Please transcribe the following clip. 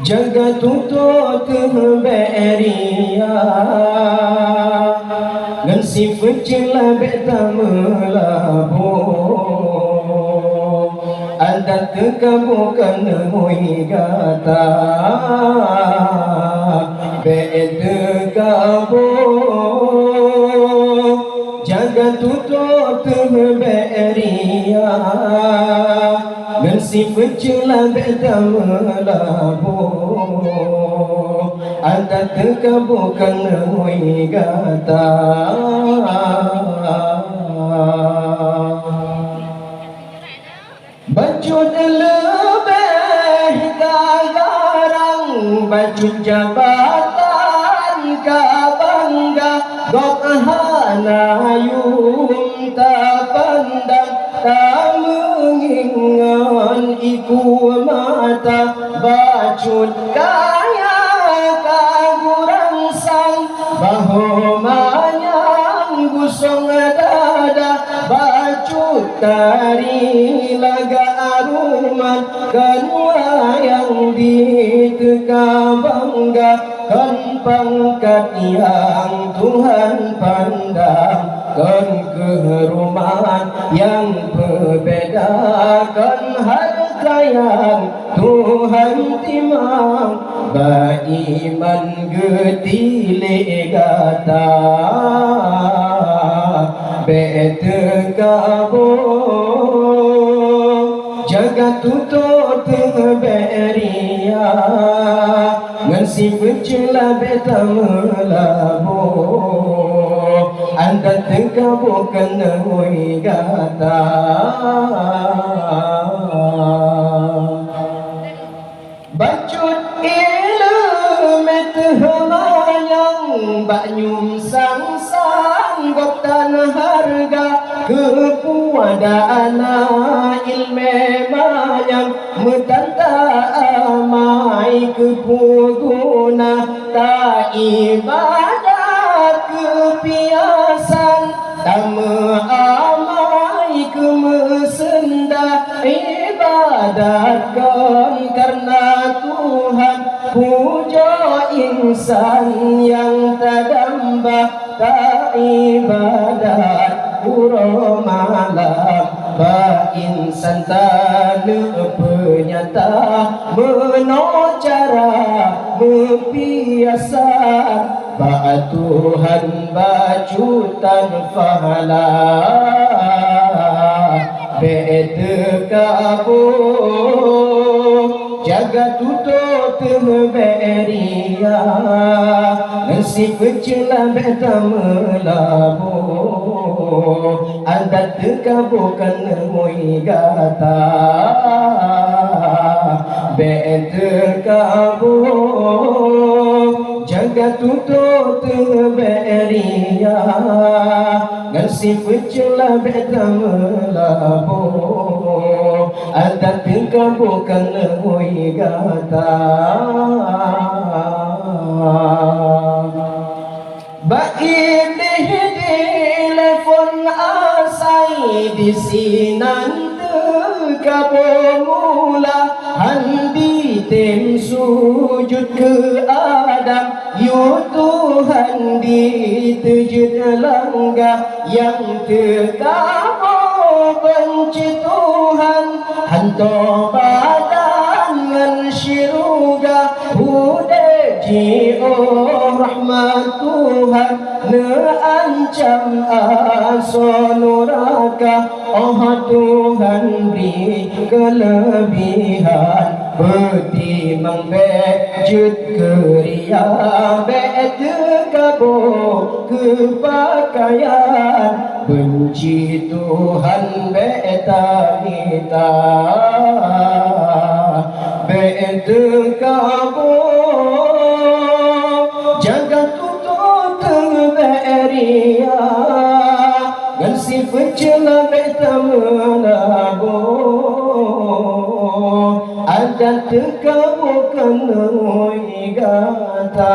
jaga tutut beria ngan si fecila beta melabo anda tekabukan mui gata betekabu jaga tutut beria ngan si fecila beta melabo anda tekabukan mui gata bajut lebih garang bajut jabatan kabangga gok hanayum tak pandang tak mengingat iku mata bajut kaya kagurang sang bahomanyang gusong dada bajut tari laga aruman kan wayang diteka bangga kan pangkat yang Tuhan pandang kan kerumahan yang berbeda kan harta yang Tuhan timang baiman getile gata betekabu jaga tutut beria ngan si fecila beta melabo anda tekabu kena mui gata bajut ilmet hamayang banyum sang gok tanah harga kepuadana ilme mayang metanta amai kepuguna ta ibadat kepiasan tama amai kemesenda ibadatkan karena Tuhan puja insan yang tadamba tak ibadat pura malam ba insan tanu penyata menocara mempiasa ba Tuhan bajutan fahala betekabu jaga tutut beria nasi fecila beta melabo anda tekabukan mui gata betekabu jaga tutut beria nasi fecila beta melabo anda tekabukan mui gata baik telepon asai di sinan tekabu mula handi tem sujud ke Adam yu Tuhan ditujud langga yang tekabu benci Tuhan hanto badan ngan syiruga hudeji oh rahmat Tuhan neancam asonuraka oh Tuhan beri kelebihan betimang bejut keria betekabu kepakaian benci Tuhan beta kita betekabu jaga tutut beria ngan si fecila beta melabo ada tekabu kena gata